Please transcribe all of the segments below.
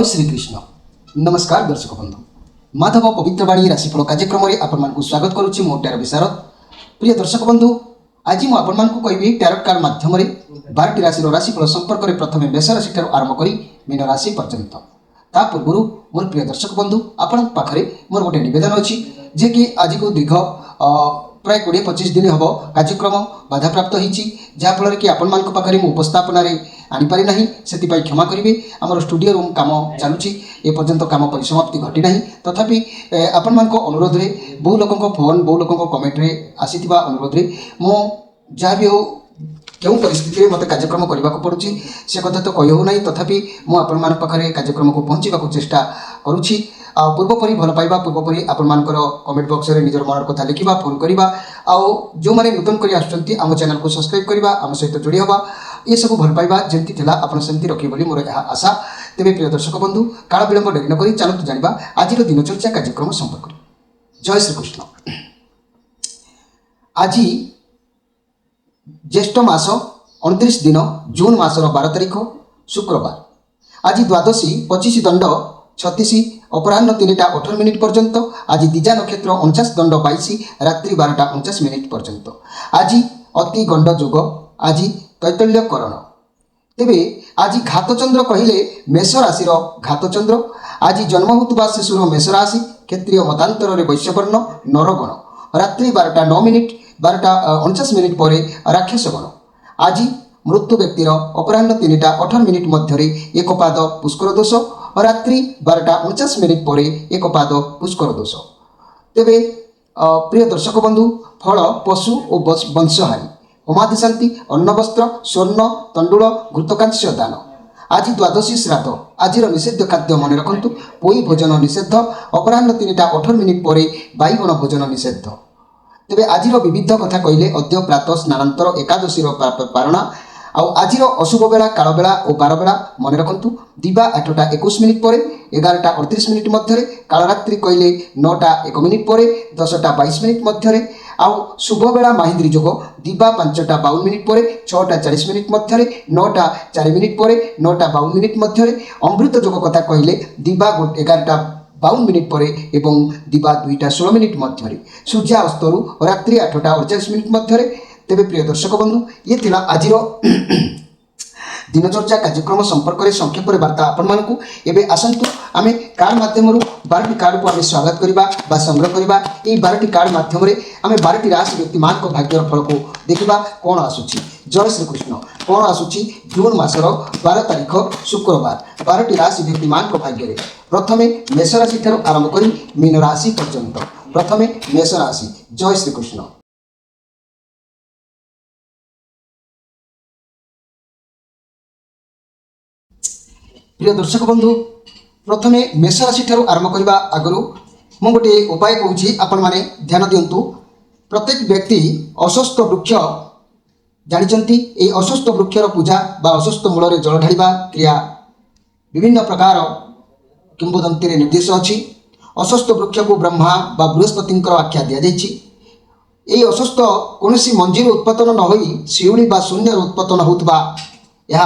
जय श्री कृष्ण। नमस्कार दर्शक बंधु, माधव पवित्रवाणी राशिफल कार्यक्रम में आपण स्वागत करुच्ची। मो टैरो विशारद। प्रिय दर्शक बंधु, आज मुझे आपण कहबी टैरोट कार्ड माध्यम 12टी राशि राशिफल संपर्क में प्रथम मेष राशि आरंभ कर मीन राशि पर्यंत। ता पूर्व मोर प्रिय दर्शक बंधु, आपण पाखरे मोर गोटे निवेदन अच्छी जे कि आज को दीर्घ प्राय 20-25 दिन हम कार्यक्रम बाधाप्राप्त होती, जहाँफल कि आपण मान पाखे मुझे उपस्थापन आनीपारि ना से क्षमा करेंगे। आम स्टूडियो रूम कम चलुची एपर्यंत कम परिसमाप्ति घटी ना, तथापि आपण मान अनुरोध में बहु लोक फोन बहु लोक कमेंट्रे आसीथिबा अनुरोध में मो जहाँ भी हो क्यों परिस्थिति में मत कार्यक्रम करने को पड़ुछि से कथा तो कही हो ना, तथापि मुझे पाखे कार्यक्रम को पहुँचा चेष्टा करुछि। पूर्वपरी भल पाइबा पूर्वपरी आपण मानकर कमेंट बॉक्स में निजर मन कथा लिखा फोन करवा जो मैंने नूतन कर आम चैनल को सब्सक्राइब करवा आम सहित जोड़ी हवा ये सब भल पाइबा जमती थिला आपण सेमती रखिए बोली मोर यह आशा। तेरे प्रिय दर्शक बंधु, काल विलंब डेरी न करी चलतु जानिबा आज दिनचर्या कार्यक्रम संपर्क। जय श्री कृष्ण। आज ज्येष्ठ मास 29 दिन जून मासर 12 तारिख शुक्रवार। आज द्वादशी 25 दंड 36 अपराह्न 3:18 पर्यंत। आज दिजा नक्षत्र 49 दंड 22 रात्रि 12:49 पर्यंत। आज अति गंड जोग, आज तैतल्यकरण। तेबे आज घातचंद्र कहले मेष राशि घातचंद्र। आज जन्म होता शिशुर मेष राशि, क्षेत्रीय मतांतर रे वैश्यवर्ण नरगण। रात्रि 12:09 12:49 पर राक्षसगण। आज मृत्यु व्यक्तिर अपराह्न 3:18 मध्य एक पाद पुष्कर दोष, रात्रि 12:49 पर एक पाद पुष्कर दोष। तेबे प्रिय दर्शक बंधु, फल पशु और वंशहारी, होमादि शांति, अन्न वस्त्र, स्वर्ण, तंडुल, घृतकांस्य दान। आज द्वादशी श्राद्ध। आज निषेध खाद्य मन रखु, पोई भोजन निषेध, अपराह्न 3:18 पर बैगण भोजन निषेध। तेबे आज विविध कथा कहले अद्य प्रातः स्नानांतर एकादशी पारणा। आज अशुभ बेला काल बेला और 12 बेला मन रखु, दिवा 8:21 पर 11:38 मध्य, कालरात्रि कहले 9:01 पर 10:22 मध्य, आउ शुभ बेला माहिंद्री जोग दिवा 5:52 पर 6:40 मध्य, 9:04 पर 9:52 मध्य, अमृत जोग कथा कहले दिवा 11:52 पर एवं दिवा 2:16 मध्य, सूर्यास्तरु रात्रि 8:48 मध्य। तेबे प्रिय दर्शक बंधु, ये थिला आज दिनचर्या कार्यक्रम संपर्क में संक्षेप वार्ता आपण मानकु। एबे आसंतु आमे कार्ड माध्यम 12टी कार्ड को आमे स्वागत करबा बा संग्रह करबा। ए 12टी कार्ड माध्यम रे आमे 12टी राशि व्यक्ति मान को भाग्यर फल को देखिबा कोन आसुची। जय श्री कृष्ण। कोन आसुची जून मासर 12 तारिख शुक्रवार 12टी राशि व्यक्ति मान को भाग्य रे प्रथमे मेष राशि थारु आरंभ करी मीन राशि पर्यंत। प्रथमे मेष राशि। जय श्री कृष्ण। प्रिय दर्शक बंधु, प्रथमे मेष राशि ठारू आरंभ करबा आगरु मु गोटे उपाय कहूँ, आपण माने ध्यान दियंतु। प्रत्येक व्यक्ति अस्वस्थ वृक्ष जानिचंती, ए अस्वस्थ वृक्षर पूजा बा अस्वस्थ मूल जल ढालिबा क्रिया विभिन्न प्रकार किंवदंती रे निर्देश अछि। अस्वस्थ वृक्ष को ब्रह्मा बा बृहस्पति आख्या दिया जाइछि। ए अस्वस्थ कोनोसी मंजीर उत्पन्न न होई शिउली बा शून्य उत्पन्न होतबा यह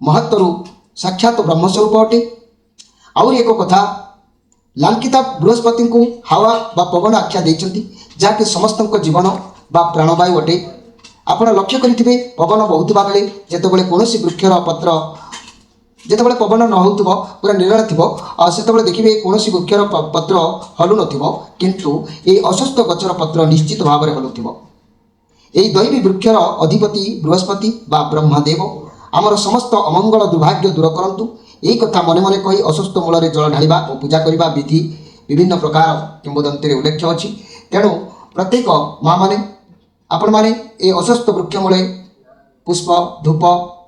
महत्तरु साक्षात ब्रह्मस्वरूप अटे। आउरी एक कथा, लाल किताब बृहस्पति को हावा बा पवन आख्या देइछंती, जाके समस्त जीवन बा प्राणवायु अटे। आपण लक्ष्य करिथिबे पवन बहुतबा बेले जेतेबेले कोनोसी वृक्षर पत्र जेतेबेले पवन न होतबो पूरा निराळ थिबो, सेतेबेले देखिबे कोनोसी वृक्षर पत्र हलु नथिबो, किंतु ए अस्वस्थ गछर पत्र निश्चित भाव में हलुथिबो। एई दैवी वृक्षर अधिपति बृहस्पति बा ब्रह्मदेव आमर समस्त अमंगल दुर्भाग्य दूर करंतु। यही कथा मने मने कही अस्वस्थ मूल जल ढालिबा और पूजा करबा विधि विभिन्न प्रकार किंवदंती रे उल्लेख अछि। तेणु प्रत्येक माँ माने आपण माने ए अस्वस्थ वृक्ष मूले पुष्प धूप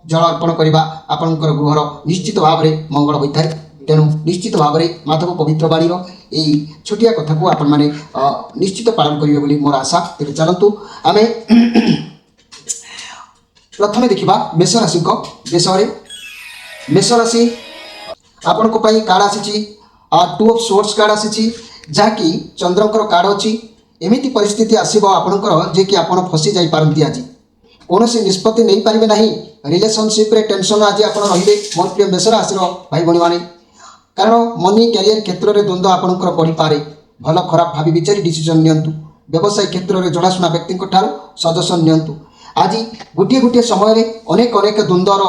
जल अर्पण करबा आपणकर गृहर निश्चित भाव में मंगल होता है। तेणु निश्चित भाव में माधव पवित्र बाणी यही छोटिया कथा को आपण माने निश्चित पालन करिवे बोली मोर आशा। तेरे चलतु आमे प्रथमे देखिबा मेष राशि को विषय। मेष राशि आपण को पई कार्ड आसी 2 ऑफ सोर्स कार्ड आसी, जहाँकि चंद्रकर कार्ड अच्छी। एमिति परिस्थिति आसीबो आपणकर जे कि आपण फसी जाई पारंती। आज कौनसी निष्पत्ति नहीं पारिबे नहीं, रिलेशनशिप रे टेंशन आज आपण रहिबे। मोर प्रिय मेष राशि भाई भणी माने କାରଣ ମନି କ୍ୟାରିୟର କ୍ଷେତ୍ରରେ ଦ୍ୱନ୍ଦ୍ୱ ଆପଣଙ୍କର ବଢ଼ିପାରେ। ଭଲ ଖରାପ ଭାବି ବିଚାରି ଡିସିସନ୍ ନିଅନ୍ତୁ। ବ୍ୟବସାୟ କ୍ଷେତ୍ରରେ ଜଣାଶୁଣା ବ୍ୟକ୍ତିଙ୍କ ଠାରୁ ସଜେସନ୍ ନିଅନ୍ତୁ। ଆଜି ଗୋଟିଏ ଗୋଟିଏ ସମୟରେ ଅନେକ ଅନେକ ଦ୍ୱନ୍ଦ୍ୱର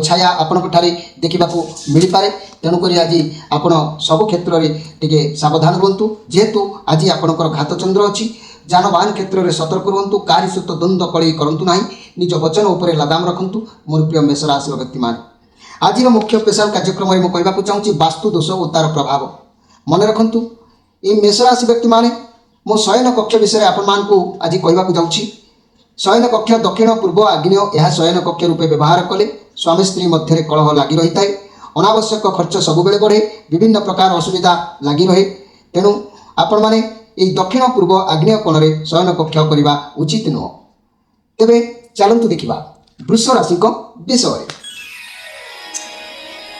ଛାୟା ଆପଣଙ୍କ ଠାରେ ଦେଖିବାକୁ ମିଳିପାରେ। ତେଣୁକରି ଆଜି ଆପଣ ସବୁ କ୍ଷେତ୍ରରେ ଟିକେ ସାବଧାନ ରୁହନ୍ତୁ। ଯେହେତୁ ଆଜି ଆପଣଙ୍କର ଘାତଚନ୍ଦ୍ର ଅଛି, ଯାନବାହନ କ୍ଷେତ୍ରରେ ସତର୍କ ରୁହନ୍ତୁ। କାହାରି ସହିତ ଦ୍ୱନ୍ଦ୍ୱ କଳେଇ କରନ୍ତୁ ନାହିଁ। ନିଜ ବଚନ ଉପରେ ଲଗାମ ରଖନ୍ତୁ। ମୋର ପ୍ରିୟ ମେଷ ରାଶିର ବ୍ୟକ୍ତିମାନେ, ଆଜିର ମୁଖ୍ୟ ସ୍ପେଶାଲ କାର୍ଯ୍ୟକ୍ରମରେ ମୁଁ କହିବାକୁ ଚାହୁଁଛି ବାସ୍ତୁ ଦୋଷ ଓ ତା'ର ପ୍ରଭାବ। ମନେ ରଖନ୍ତୁ, ଏହି ମେଷ ରାଶି ବ୍ୟକ୍ତିମାନେ, ମୁଁ ଶୟନ କକ୍ଷ ବିଷୟରେ ଆପଣମାନଙ୍କୁ ଆଜି କହିବାକୁ ଯାଉଛି। ଶୟନ କକ୍ଷ ଦକ୍ଷିଣ ପୂର୍ବ ଆଗ୍ନେୟ, ଏହା ଶୟନ କକ୍ଷ ରୂପେ ବ୍ୟବହାର କଲେ ସ୍ୱାମୀ ସ୍ତ୍ରୀ ମଧ୍ୟରେ କଳହ ଲାଗି ରହିଥାଏ। ଅନାବଶ୍ୟକ ଖର୍ଚ୍ଚ ସବୁବେଳେ ବଢ଼େ। ବିଭିନ୍ନ ପ୍ରକାର ଅସୁବିଧା ଲାଗି ରହେ। ତେଣୁ ଆପଣମାନେ ଏହି ଦକ୍ଷିଣ ପୂର୍ବ ଆଗ୍ନେୟ କୋଣରେ ଶୟନ କକ୍ଷ କରିବା ଉଚିତ ନୁହଁ। ତେବେ ଚାଲନ୍ତୁ ଦେଖିବା ବୃଷ ରାଶିଙ୍କ ବିଷୟରେ।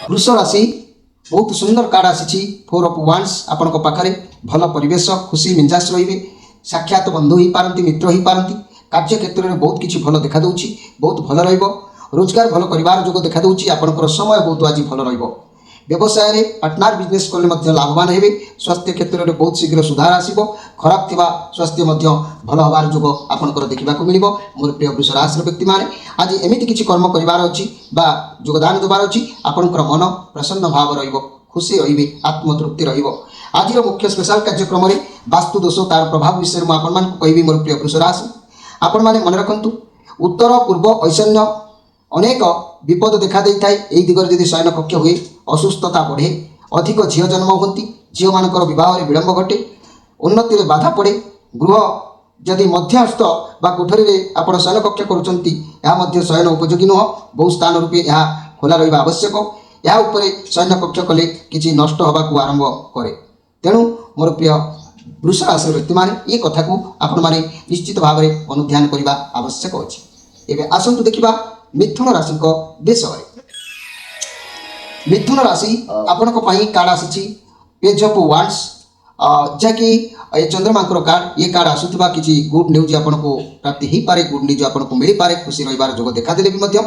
ବୃଷ ରାଶି ବହୁତ ସୁନ୍ଦର କାର୍ଡ଼ ଆସିଛି। 4 of Wands। ଆପଣଙ୍କ ପାଖରେ ଭଲ ପରିବେଶ, ଖୁସି ମିଞ୍ଜାସ ରହିବେ। ସାକ୍ଷାତ ବନ୍ଧୁ ହୋଇପାରନ୍ତି, ମିତ୍ର ହୋଇପାରନ୍ତି। କାର୍ଯ୍ୟକ୍ଷେତ୍ରରେ ବହୁତ କିଛି ଭଲ ଦେଖାଦେଉଛି, ବହୁତ ଭଲ ରହିବ। ରୋଜଗାର ଭଲ କରିବାର ଯୋଗ ଦେଖାଦେଉଛି। ଆପଣଙ୍କର ସମୟ ବହୁତ ଆଜି ଭଲ ରହିବ। ବ୍ୟବସାୟରେ ପାର୍ଟନର ବିଜନେସ୍ କଲେ ମଧ୍ୟ ଲାଭବାନ ହେବେ। ସ୍ୱାସ୍ଥ୍ୟ କ୍ଷେତ୍ରରେ ବହୁତ ଶୀଘ୍ର ସୁଧାର ଆସିବ। ଖରାପ ଥିବା ସ୍ୱାସ୍ଥ୍ୟ ମଧ୍ୟ ଭଲ ହେବାର ଯୋଗ ଆପଣଙ୍କର ଦେଖିବାକୁ ମିଳିବ। ମୋର ପ୍ରିୟ ବୃଷ ରାଶିର ବ୍ୟକ୍ତିମାନେ, ଆଜି ଏମିତି କିଛି କର୍ମ କରିବାର ଅଛି ବା ଯୋଗଦାନ ଦେବାର ଅଛି, ଆପଣଙ୍କର ମନ ପ୍ରସନ୍ନ ଭାବ ରହିବ, ଖୁସି ରହିବେ, ଆତ୍ମତୃପ୍ତି ରହିବ। ଆଜିର ମୁଖ୍ୟ ସ୍ପେଶାଲ କାର୍ଯ୍ୟକ୍ରମରେ ବାସ୍ତୁ ଦୋଷ ତା'ର ପ୍ରଭାବ ବିଷୟରେ ମୁଁ ଆପଣମାନଙ୍କୁ କହିବି। ମୋର ପ୍ରିୟ ବୃଷ ରାଶି, ଆପଣମାନେ ମନେ ରଖନ୍ତୁ, ଉତ୍ତର ପୂର୍ବ ଐଶାନ୍ୟ ଅନେକ ବିପଦ ଦେଖା ଦେଇଥାଏ। ଏହି ଦିଗରେ ଯଦି ଶୟନ କକ୍ଷ ହୁଏ, ଅସୁସ୍ଥତା ବଢ଼େ, ଅଧିକ ଝିଅ ଜନ୍ମ ହୁଅନ୍ତି, ଝିଅମାନଙ୍କର ବିବାହରେ ବିଳମ୍ବ ଘଟେ, ଉନ୍ନତିରେ ବାଧା ପଡ଼େ। ଗୃହ ଯଦି ମଧ୍ୟସ୍ଥ ବା କୋଠରୀରେ ଆପଣ ଶୟନ କକ୍ଷ କରୁଛନ୍ତି, ଏହା ମଧ୍ୟ ଶୟନ ଉପଯୋଗୀ ନୁହଁ। ବହୁ ସ୍ଥାନ ରୂପେ ଏହା ଖୋଲା ରହିବା ଆବଶ୍ୟକ। ଏହା ଉପରେ ଶୟନ କକ୍ଷ କଲେ କିଛି ନଷ୍ଟ ହେବାକୁ ଆରମ୍ଭ କରେ। ତେଣୁ ମୋର ପ୍ରିୟ ବୃଷ ରାଶିର ବ୍ୟକ୍ତିମାନେ, ଏ କଥାକୁ ଆପଣମାନେ ନିଶ୍ଚିତ ଭାବରେ ଅନୁଧ୍ୟାନ କରିବା ଆବଶ୍ୟକ ଅଛି। ଏବେ ଆସନ୍ତୁ ଦେଖିବା ମିଥୁନ ରାଶିଙ୍କ ବିଷୟରେ। ମିଥୁନ ରାଶି ଆପଣଙ୍କ ପାଇଁ କାର୍ଡ଼ ଆସିଛି ପେଜ୍ ଅଫ୍ ୱାଣ୍ଡସ୍, ଯାହାକି ଏ ଚନ୍ଦ୍ରମାଙ୍କର କାର୍ଡ଼। ଏ କାର୍ଡ଼ ଆସୁଥିବା କିଛି ଗୁଡ୍ ନ୍ୟୁଜ୍ ଆପଣଙ୍କୁ ପ୍ରାପ୍ତି ହୋଇପାରେ, ଗୁଡ୍ ନ୍ୟୁଜ୍ ଆପଣଙ୍କୁ ମିଳିପାରେ। ଖୁସି ରହିବାର ଯୋଗ ଦେଖାଦେଲେ ବି ମଧ୍ୟ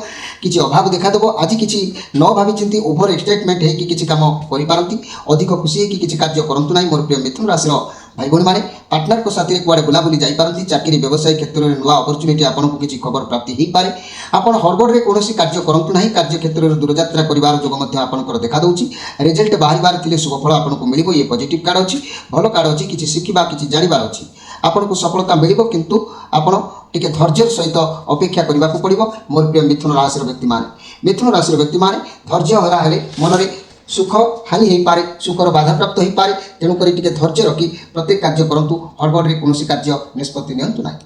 କିଛି ଅଭାବ ଦେଖାଦେବ। ଆଜି କିଛି ନ ଭାବିଚିନ୍ତି ଓଭର ଏକ୍ସାଇଟମେଣ୍ଟ ହେଇକି କିଛି କାମ କରିପାରନ୍ତି। ଅଧିକ ଖୁସି ହେଇକି କିଛି କାର୍ଯ୍ୟ କରନ୍ତୁ ନାହିଁ। ମୋର ପ୍ରିୟ ମିଥୁନ ରାଶିର ଭାଇ ଭଉଣୀମାନେ, ପାର୍ଟନରଙ୍କ ସାଥିରେ କୁଆଡ଼େ ବୁଲାବୁଲି ଯାଇପାରନ୍ତି। ଚାକିରି ବ୍ୟବସାୟ କ୍ଷେତ୍ରରେ ନୂଆ ଅପରଚ୍ୟୁନିଟି ଆପଣଙ୍କୁ କିଛି ଖବର ପ୍ରାପ୍ତି ହୋଇପାରେ। ଆପଣ ହଡ଼ବଡ଼ରେ କୌଣସି କାର୍ଯ୍ୟ କରନ୍ତୁ ନାହିଁ। କାର୍ଯ୍ୟକ୍ଷେତ୍ରରେ ଦୂରଯାତ୍ରା କରିବାର ଯୋଗ ମଧ୍ୟ ଆପଣଙ୍କର ଦେଖାଦେଉଛି। ରେଜଲ୍ଟ ବାହାରିବାର ଥିଲେ ଶୁଭଫଳ ଆପଣଙ୍କୁ ମିଳିବ। ଇଏ ପଜିଟିଭ୍ କାର୍ଡ଼ ଅଛି, ଭଲ କାର୍ଡ଼ ଅଛି। କିଛି ଶିଖିବା, କିଛି ଜାଣିବାର ଅଛି। ଆପଣଙ୍କୁ ସଫଳତା ମିଳିବ, କିନ୍ତୁ ଆପଣ ଟିକେ ଧୈର୍ଯ୍ୟର ସହିତ ଅପେକ୍ଷା କରିବାକୁ ପଡ଼ିବ। ମୋର ପ୍ରିୟ ମିଥୁନ ରାଶିର ବ୍ୟକ୍ତିମାନେ, ମିଥୁନ ରାଶିର ବ୍ୟକ୍ତିମାନେ ଧୈର୍ଯ୍ୟ ହରା ହେଲେ ମନରେ ସୁଖ ହାନି ହୋଇପାରେ, ସୁଖର ବାଧାପ୍ରାପ୍ତ ହୋଇପାରେ। ତେଣୁକରି ଟିକେ ଧୈର୍ଯ୍ୟ ରଖି ପ୍ରତ୍ୟେକ କାର୍ଯ୍ୟ କରନ୍ତୁ। ହଡ଼ବଡ଼ରେ କୌଣସି କାର୍ଯ୍ୟ ନିଷ୍ପତ୍ତି ନିଅନ୍ତୁ ନାହିଁ।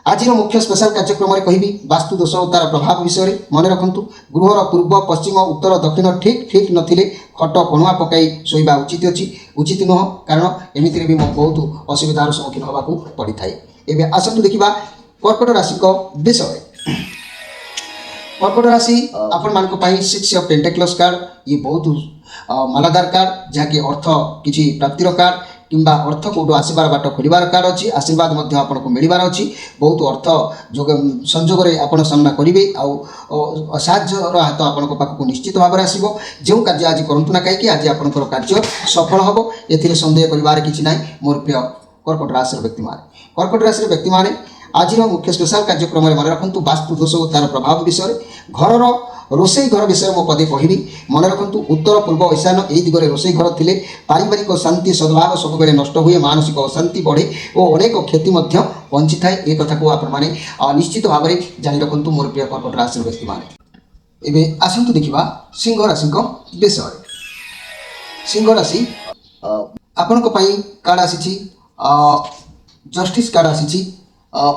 ଆଜିର ମୁଖ୍ୟ ସ୍ପେଶାଲ କାର୍ଯ୍ୟକ୍ରମରେ କହିବି ବାସ୍ତୁ ଦୋଷ ଓ ତା'ର ପ୍ରଭାବ ବିଷୟରେ। ମନେ ରଖନ୍ତୁ, ଗୃହର ପୂର୍ବ, ପଶ୍ଚିମ, ଉତ୍ତର, ଦକ୍ଷିଣ ଠିକ୍ ନଥିଲେ ଖଟ କଣୁଆ ପକାଇ ଶୋଇବା ଉଚିତ ନୁହଁ। କାରଣ ଏମିତିରେ ବି ବହୁତ ଅସୁବିଧାର ସମ୍ମୁଖୀନ ହେବାକୁ ପଡ଼ିଥାଏ। ଏବେ ଆସନ୍ତୁ ଦେଖିବା କର୍କଟ ରାଶିଙ୍କ ବିଷୟରେ। କର୍କଟ ରାଶି ଆପଣମାନଙ୍କ ପାଇଁ 6 of Pentacles କାର୍ଡ଼। ଇଏ ବହୁତ ମାଲାଦାର କାର୍ଡ଼, ଯାହାକି ଅର୍ଥ କିଛି ପ୍ରାପ୍ତିର କାର୍ଡ଼ କିମ୍ବା ଅର୍ଥ କେଉଁଠୁ ଆସିବାର ବାଟ ଖୋଲିବାର କାର୍ଡ଼ ଅଛି। ଆଶୀର୍ବାଦ ମଧ୍ୟ ଆପଣଙ୍କୁ ମିଳିବାର ଅଛି। ବହୁତ ଅର୍ଥ ସଂଯୋଗରେ ଆପଣ ସାମ୍ନା କରିବେ। ଆଉ ସାହାଯ୍ୟର ହାତ ଆପଣଙ୍କ ପାଖକୁ ନିଶ୍ଚିତ ଭାବରେ ଆସିବ। ଯେଉଁ କାର୍ଯ୍ୟ ଆଜି କରନ୍ତୁ ନା କାହିଁକି, ଆଜି ଆପଣଙ୍କର କାର୍ଯ୍ୟ ସଫଳ ହେବ, ଏଥିରେ ସନ୍ଦେହ କରିବାର କିଛି ନାହିଁ। ମୋର ପ୍ରିୟ କର୍କଟ ରାଶିର ବ୍ୟକ୍ତିମାନେ, କର୍କଟ ରାଶିର ବ୍ୟକ୍ତିମାନେ, ଆଜିର ମୁଖ୍ୟ ସ୍ପେଶାଲ କାର୍ଯ୍ୟକ୍ରମରେ ମନେ ରଖନ୍ତୁ ବାସ୍ତୁ ଦୋଷ ଓ ତା'ର ପ୍ରଭାବ ବିଷୟରେ। ଘରର ରୋଷେଇ ଘର ବିଷୟରେ ମୁଁ ପଦେ କହିବି। ମନେ ରଖନ୍ତୁ, ଉତ୍ତର ପୂର୍ବ ଈଶାନ୍ୟ ଏହି ଦିଗରେ ରୋଷେଇ ଘର ଥିଲେ ପାରିବାରିକ ଶାନ୍ତି ସଦ୍ଭାବ ସବୁବେଳେ ନଷ୍ଟ ହୁଏ, ମାନସିକ ଅଶାନ୍ତି ବଢ଼େ ଓ ଅନେକ କ୍ଷତି ମଧ୍ୟ ପହଞ୍ଚିଥାଏ। ଏ କଥାକୁ ଆପଣମାନେ ନିଶ୍ଚିତ ଭାବରେ ଜାଣି ରଖନ୍ତୁ। ମୋର ପ୍ରିୟ କର୍କଟ ରାଶିର ବ୍ୟକ୍ତିମାନେ, ଏବେ ଆସନ୍ତୁ ଦେଖିବା ସିଂହ ରାଶିଙ୍କ ବିଷୟରେ। ସିଂହ ରାଶି ଆପଣଙ୍କ ପାଇଁ କାର୍ଡ଼ ଆସିଛି ଜଷ୍ଟିସ୍ କାର୍ଡ଼ ଆସିଛି।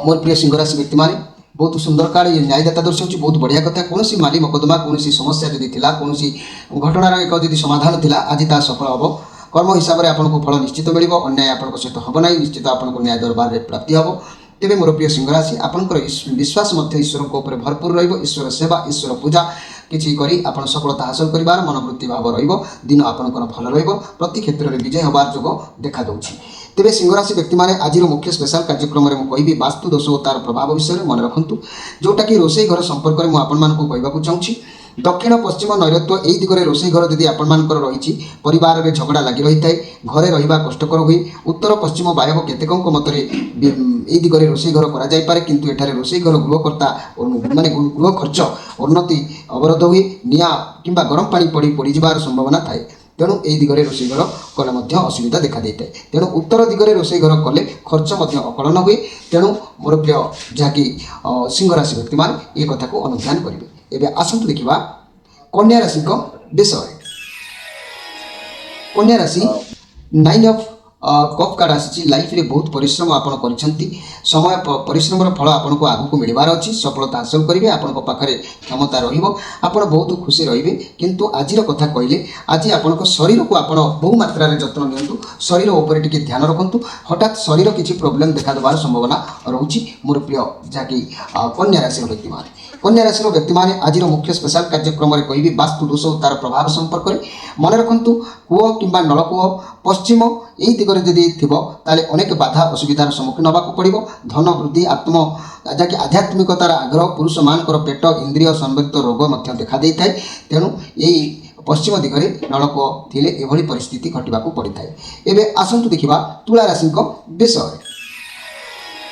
ମୋର ପ୍ରିୟ ସିଂହ ରାଶି ବ୍ୟକ୍ତିମାନେ, ବହୁତ ସୁନ୍ଦର କାର୍ଡ଼। ଇଏ ନ୍ୟାୟଦାତା ଦର୍ଶାଉଛି, ବହୁତ ବଢ଼ିଆ କଥା। କୌଣସି ମାଲି ମକଦ୍ଦମା, କୌଣସି ସମସ୍ୟା ଯଦି ଥିଲା, କୌଣସି ଘଟଣାର ଏକ ଯଦି ସମାଧାନ ଥିଲା, ଆଜି ତାହା ସଫଳ ହେବ। କର୍ମ ହିସାବରେ ଆପଣଙ୍କୁ ଫଳ ନିଶ୍ଚିତ ମିଳିବ। ଅନ୍ୟାୟ ଆପଣଙ୍କ ସହିତ ହେବ ନାହିଁ। ନିଶ୍ଚିତ ଆପଣଙ୍କୁ ନ୍ୟାୟ ଦରବାରରେ ପ୍ରାପ୍ତି ହେବ। ତେବେ ମୋର ପ୍ରିୟ ସିଂହ ରାଶି, ଆପଣଙ୍କର ବିଶ୍ୱାସ ମଧ୍ୟ ଈଶ୍ୱରଙ୍କ ଉପରେ ଭରପୁର ରହିବ। ଈଶ୍ୱର ସେବା, ଈଶ୍ୱର ପୂଜା କିଛି କରି ଆପଣ ସଫଳତା ହାସଲ କରିବାର ମନୋବୃତ୍ତି ଭାବ ରହିବ। ଦିନ ଆପଣଙ୍କର ଭଲ ରହିବ। ପ୍ରତି କ୍ଷେତ୍ରରେ ବିଜୟ ହେବାର ଯୋଗ ଦେଖାଦେଉଛି। ତେବେ ସିଂହ ରାଶି ବ୍ୟକ୍ତିମାନେ, ଆଜିର ମୁଖ୍ୟ ସ୍ପେଶାଲ କାର୍ଯ୍ୟକ୍ରମରେ ମୁଁ କହିବି ବାସ୍ତୁ ଦୋଷ ଓ ତା'ର ପ୍ରଭାବ ବିଷୟରେ। ମନେ ରଖନ୍ତୁ, ଯେଉଁଟାକି ରୋଷେଇ ଘର ସମ୍ପର୍କରେ ମୁଁ ଆପଣମାନଙ୍କୁ କହିବାକୁ ଚାହୁଁଛି। दक्षिण पश्चिम नैऋत्य यही दिगरे रोषे घर जदि आपणमानकर रही परिवार में झगड़ा लगी रही है घरे रहा कष्टकर हुए उत्तर पश्चिम वायव केतेकों मतरे यही दिगरे रोषे घर कर किंतु एठारे रोषे घर गृहकर्ता माने गृह खर्च उन्नति अवरोध हुए निआ किंबा गरम पानी पड़ी पड़ीजार संभावना थाए तेणु यही दिगरे रोषे घर कले असुविधा देखा देता है तेणु उत्तर दिगरे रोषे घर कले खर्च अकलन हुए तेणु मोर प्रिय जहाँकि सिंह राशि व्यक्ति मान ये कथा को अनुध्यान करेंगे एवं आसतु देखा कन्या राशि विषय कन्या राशि 9 ऑफ कप कार्ड आसी लाइफ रे बहुत परिश्रम आपण करिसेंती समय परिश्रम फल आपन को आगु को मिलबार अछि सफलता हासिल करिवे आपन को पाखरे क्षमता रहिबो आपण बहुत खुशी रहिबे किंतु आजिर कथा कहले आज आपन को शरीर को आपण बहु मात्रा रे जत्न नियंतु शरीर ऊपर टिके ध्यान रखंतु हठात शरीर किछि प्रॉब्लम देखा दबार संभावना रहउछि मोर प्रिय जाकी कन्या राशि व्यक्ति माने कन्या राशि व्यक्ति माने आजिर मुख्य स्पेशल कार्यक्रम रे कहबी वास्तु दोष तार प्रभाव संपर्क रे मन रखंतु कूओ किंबा नलकूओ पश्चिम यही दिगरे जदि थिबो ताले अनेक बाधा असुविधार सम्मुखीन होबाक पड़िबो धन वृद्धि आत्म जाकि आध्यात्मिकतार आग्रह पुरुष मानकर पेट इंद्रिय संबंधित रोग मध्य देखा देई थाए तेणु यही पश्चिम दिगरे नलकूओ थिले एभली परिस्थिति घटिबाक पड़िथाए एबे आसंतु देखिबा तुला राशि विषय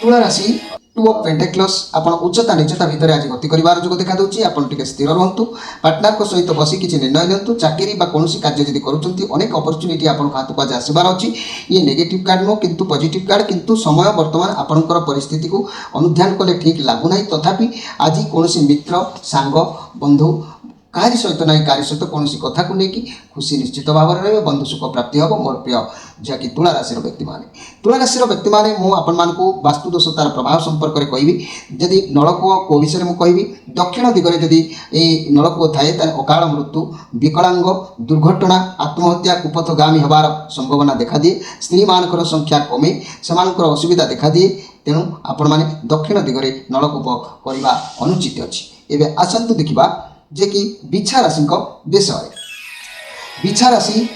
तुला राशि 2 ऑफ पेंटेक्लस आपण उच्चता निचता भितर आज गति करिवार जोग देखा दउची आपण टिके स्थिर रहंतु पार्टनर को सहित बसी किछि निर्णय नियंतु चाकरी बा कोनोसी कार्य जदि करूचंती अनेक अपॉर्चुनिटी आपण हाथ को आज आसीबार अछि ये नेगेटिव कार्ड नो किंतु पॉजिटिव कार्ड किंतु समय वर्तमान आपणकर परिस्थिति को अनुध्यान कले ठीक लागु नाही तथापि आज कोनोसी मित्र सांग बंधु कार्य सहित ना कार्य सहित कौन कथा को लेकिन खुशी निश्चित भाव में रहे बंधु सुख प्राप्ति हम मोर प्रिय जहाँकि तुला राशि व्यक्ति मैंने मुझे वास्तु दोष तार प्रभाव संपर्क में कहबी जदि नलकूओ को विषय में कहबी दक्षिण दिगरे जदि नलकूओ थाए अकाल मृत्यु विकलांग दुर्घटना आत्महत्या कुपथगामी हबार संभावना देखा दिए स्त्री मानकर संख्या कमे से असुविधा देखा दिए तेणु आपण मैंने दक्षिण दिगरे नलकूप करने अनुचित अच्छी एवं आसतु देखा जे कि बिछा राशि विषय बिछा राशि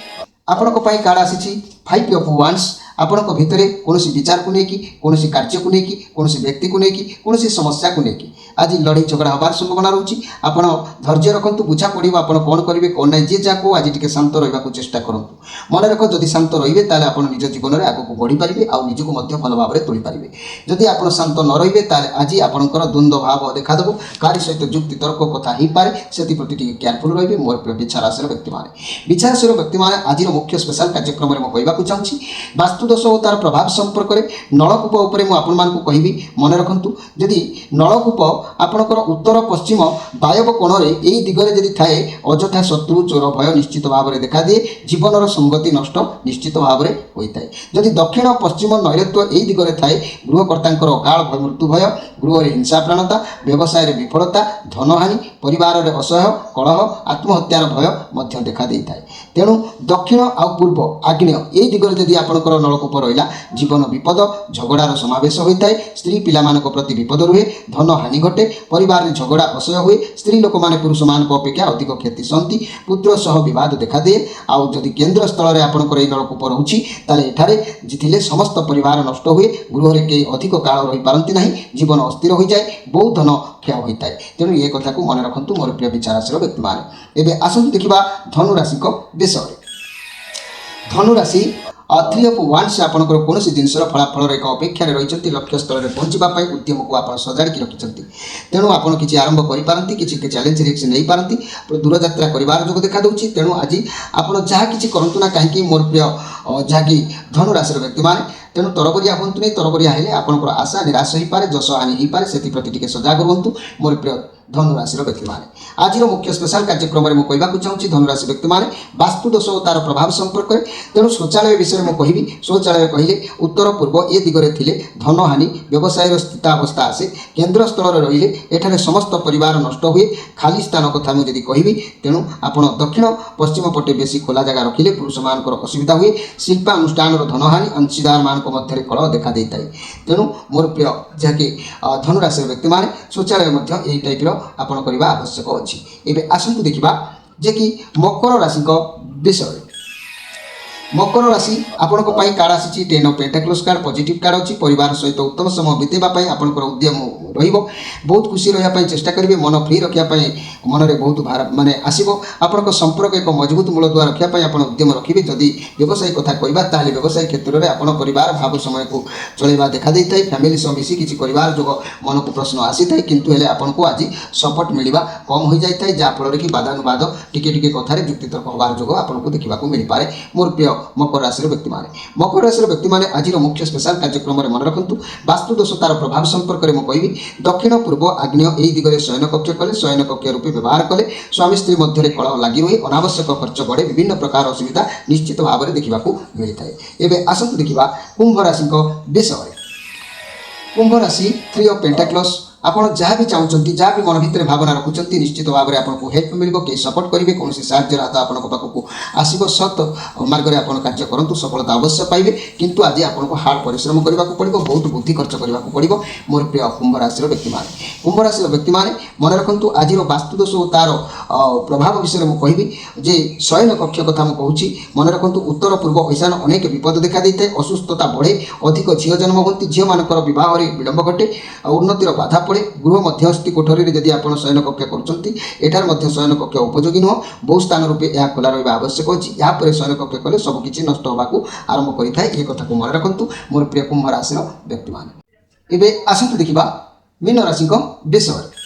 आपण कार्ड आसी 5 ऑफ वांड्स आपण भितर कौन विचार को लेकिन कौन कार्य को लेकिन कौन व्यक्ति को लेकिन कौन समस्या को लेकिन आज लड़ाई झगड़ा हबार संभावना रोचे आपण धैर्य रखु बुझा पड़ो आप कौन करेंगे कौन ना जी जहाँ आज टी शांत रहा चेष्टा करूँ मन रख जदि शांत रे आप निज जीवन में आगे बढ़ी पारे और निजक भल भाव में तोली पारे जदि आप शांत न रे आज आपंकर द्वंद्व भाव देखादेव कार्य सहित जुक्ति तर्क कथा हो पाए से प्रति केयरफुल रे मोर बिछा राशि व्यक्ति मैंने बिछा राशि व्यक्ति मैंने आज मुख्य स्पेशल कार्यक्रम में मुझे कहूँ चाहूँगी वास्तु दोष और तार प्रभाव संपर्क में नलकूप उपर मुझे कहबी मन रखु जदि नलकूप आपणकर उत्तर पश्चिम वायव कोण में यही दिगरे जदि थाए अजथा शत्रु चोर भय निश्चित भाव में देखा दिए जीवन संगति नष्ट निश्चित भाव में होता है जदि दक्षिण पश्चिम नैऋत्य यही दिगरे थाए गृहकर्ता अकाल भय मृत्यु भय गृह हिंसा प्राणता व्यवसाय विफलता धनहानि परिवार में असह्य कलह आत्महत्यार भय देखा देता है तेणु दक्षिण आ पूर्व आग्नेय यही दिगरे जदि आपणकर नलकूप रहा जीवन विपद झगड़ार समावेश होता है स्त्री पिला प्रति विपद रुहे धन हानि घटे परिवार में झगड़ा असह्य हुए स्त्री लोक मैंने पुरुष मान अपेक्षा अधिक क्षति सहती पुत्र सह विवाद देखा दिए आउ जदि केन्द्र स्थल में आपंकर नलकूप रोचे जिथिले समस्त परिवार नष्ट हुए गृह में कई अधिक काल रही पारती ना जीवन अस्थिर हो जाए बहुत धन क्षय होता है तेणु ये कथा को मन रखु मोर प्रिय विचार राशि व्यक्ति मैंने एवं आसतु देखा धनु राशि विषय धनु राशि 3 ऑफ वांड्स आपंकर कौन जिनसर फलाफल एक अपेक्षा रही लक्ष्य स्थल में पहुँचापी उद्यम को आप सजाड़ी रखिंट तेणु आप किसी आरंभ करपारती किसी चैलेंज रिस्क नहीं पारती दूर यात्रा कर जो देखा दूसरी तेणु आज आप जहाँ किसी करूँ ना कहीं मोर प्रिय जहाँकि धनु राशि व्यक्ति मैंने तेणु तरबरिया हूँ नहीं तरबरिया हेले आपंकर आशा निराश हो पाए जश हानि हो पाए से प्रति सजग रुहतु मोर प्रिय धनु राशि व्यक्ति मैंने आज मुख्य स्पेशल कार्यक्रम में मुझे कहूँ चाहूँगी धनु राशि व्यक्ति मैंने वास्तु दोष और तार प्रभाव संपर्क में तेणु शौचालय विषय में कहबी शौचालय कहले उत्तर पूर्व ये दिगरे थिले धन हानि व्यवसाय स्थितावस्था आसे केन्द्र स्थल में रहिले एठारे समस्त परिवार नष्ट हुए खाली स्थान कथा मुझे यदि कहबी तेणु आप दक्षिण पश्चिम पटे बेसी खोला जगह रखिले पुरुष मान असुविधा हुए शिल्पानुष्ठान धन हानि अंशीदार मान मध्य कलह देखा देता है तेणु मोर प्रिय जहाँकि धनु राशि व्यक्ति मैंने शौचालय यही टाइप आपण करने आवश्यक अच्छी एवं आसतु देखा जे कि मकर राशि विषय मकर राशि आपण कार्ड आसी 10 ऑफ पेंटाक्लस कार्ड पॉजिटिव कार्ड अच्छी परिवार सहित उत्तम समय बीतेबाई आपंकर उद्यम रही बहुत खुशी रही चेष्टा करेंगे मन फ्री रखापी मनरे बहुत भार माने आसीबो आपनको संपर्क एक मजबूत मूलदुआ रखिया पई आपण उद्यम रखिबे जदि व्यवसाय कथा कहबा ताले व्यवसाय क्षेत्र में आपण परिवार भाव समय को चलेबा देखा देई थाई फैमिली सह मिसी किछि परिवार जोग मन को प्रश्न आसी थाई किंतु हेले आपण को आज सपोर्ट मिलिबा कम हो जाई थाई जा फल रे कि बादानुवाद टिके टिके कथारे युक्तितर्क होबार जोग आपण को देखिबा को मिल पारे मोर प्रिय मकर राशि व्यक्ति माने आज मुख्य स्पेशल कार्यक्रम मन रखु वास्तु दोष तार प्रभाव संपर्क में कहबी दक्षिण पूर्व आग्नेय यही दिगरे शयन कक्ष कले शयन कक्ष रूपे व्यवहार कले स्वामी स्त्री मध्य कलह लगी रही अनावश्यक खर्च बढ़े विभिन्न प्रकार असुविधा निश्चित भाव में देखा मिलता है। एवं आसतु देखा कुंभ राशि विषय। कुंभ राशि 3 ऑफ पेंटाक्लस आपण जहाँ भी चाहते जहाँ भी मन भितर भावना रखुंट निश्चित भाव में आपको हेल्प मिल कई सपोर्ट करेंगे कौन साहय हाथ आपण पाखक आसो सत मार्ग में आप कार्य करूँ सफलता अवश्य पाइबे किंतु आज आपको हार्ड परिश्रम करने को पड़ो बहुत बुद्धि खर्च करने को पड़ो मोर प्रिय कुंभ राशि व्यक्ति मैंने कुंभ राशि व्यक्ति मैंने मन रखु आज वास्तुदोष और तार प्रभाव विषय में कहबी जे शयन कक्ष कथा मुझे मन रखु उत्तर पूर्व ईशान अनेक विपद देखा देता है असुस्थता बढ़े अधिक झील जन्म होती झील मान विवाह विलंब घटे उन्नतिर बाधा पड़े गृह मध्यस्थी कोठरी जदि आप शयन कक्ष कर शयन कक्ष उपयोगी नुह बहु स्थान रूपे यह खोला रहा आवश्यक अच्छी यापर शयन कक्ष कले सबकि नष्ट होगा आरंभ करें ये कथा को मन रखु मोर प्रिय कुंभ राशि व्यक्ति मैंने। एवं आसतु देखा मीन राशि विषय।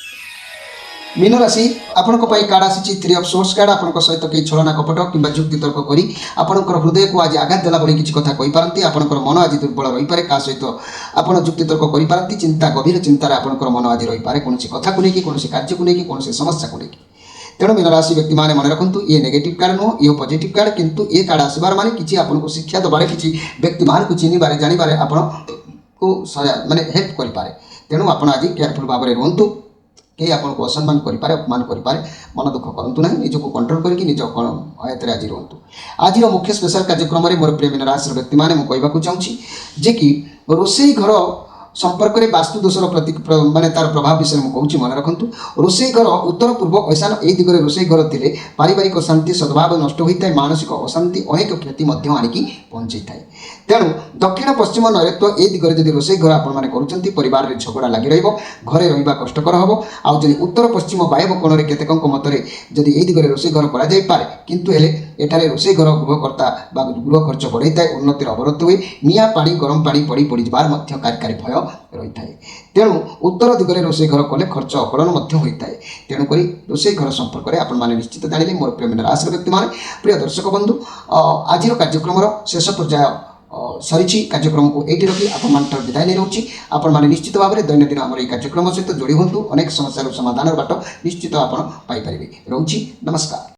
मीन राशि आपण कार्ड आसी 3 ऑफ सोर्स कार्ड आपण सहित कई छलना कपट कि युक्ति तर्क करी आपणकर हृदय को आज आघात देला भली किसी कथा कहि पारंती आपणकर मन आज दुर्बल रही पारे का सहित आपण युक्ति तर्क करि पारंती चिंता गभीर चिंतार आपणकर मन आज रही पारे कोनसी कथा को लेकिन कोनसी कार्य को लेकिन कोनसी समस्या को लेकिन तेणु मीन राशि व्यक्ति मैंने मन रखु ये नेगेटिव कार्ड नुह ये पॉजिटिव कार्ड किंतु ये कार्ड आसबार माने किसी आपको शिक्षा दबारे किसी व्यक्ति मान को चिन्हबारे जानिबारे आपण को माने हेल्प करि पारे तेणु आपण आज केयरफुल भाव में रुहतु कई आपको असम्मान करें अपमान करें मन दुख करूँ ना निजक कंट्रोल करके निज आयत आज रुहतु। आज मुख्य स्पेशल कार्यक्रम में मोर प्रिय मीन राशि व्यक्ति मैंने मुझे चाहूँगी जे कि रोषेई घर संपर्क में वास्तु दोषर प्रति माने तार प्रभाव विषय में कहूँ मन रखु रोषेई घर उत्तर पूर्व ईशान यही दिगरे रोषेई घर थे पारिवारिक शांति सद्भाव नष्ट होता है मानसिक अशांति अनेक क्षति आनिकी पहुँचे थाए तेणु दक्षिण पश्चिम नैऋत्य ये दिगरे जब रोषेई घर आपने करुँच परिवार में झगड़ा लगी घरे रहा कष्टकर हम आदि उत्तर पश्चिम वायव्य कोण में केतेक मतरे जदि यही दिगरे रोषेई घर कर किंतु एठारे रोषेई घर गृहकर्ता गृह खर्च बढ़े थाए उन्नतिर अवरोध हुए निआ पानी गरम पानी पड़ी पड़ जाबार कार्यकारी भय रही है तेणु उत्तर दिगरे रोषेई घर कले खर्च अकलन होता है तेणुक रोषेई घर संपर्क में आपण मैंने निश्चित जानिले मोर प्रिय मीन राशि व्यक्ति मैंने। प्रिय दर्शक बंधु आज कार्यक्रम शेष पर्याय सरी कार्यक्रम को ये रखी आप विदाय नहीं रोचे आपण मैंने निश्चित भाव में दैनंदिन आम ये कार्यक्रम सहित जोड़ी हूँ अनेक समस्या समाधान बाट निश्चित आप पाइपर रोची नमस्कार।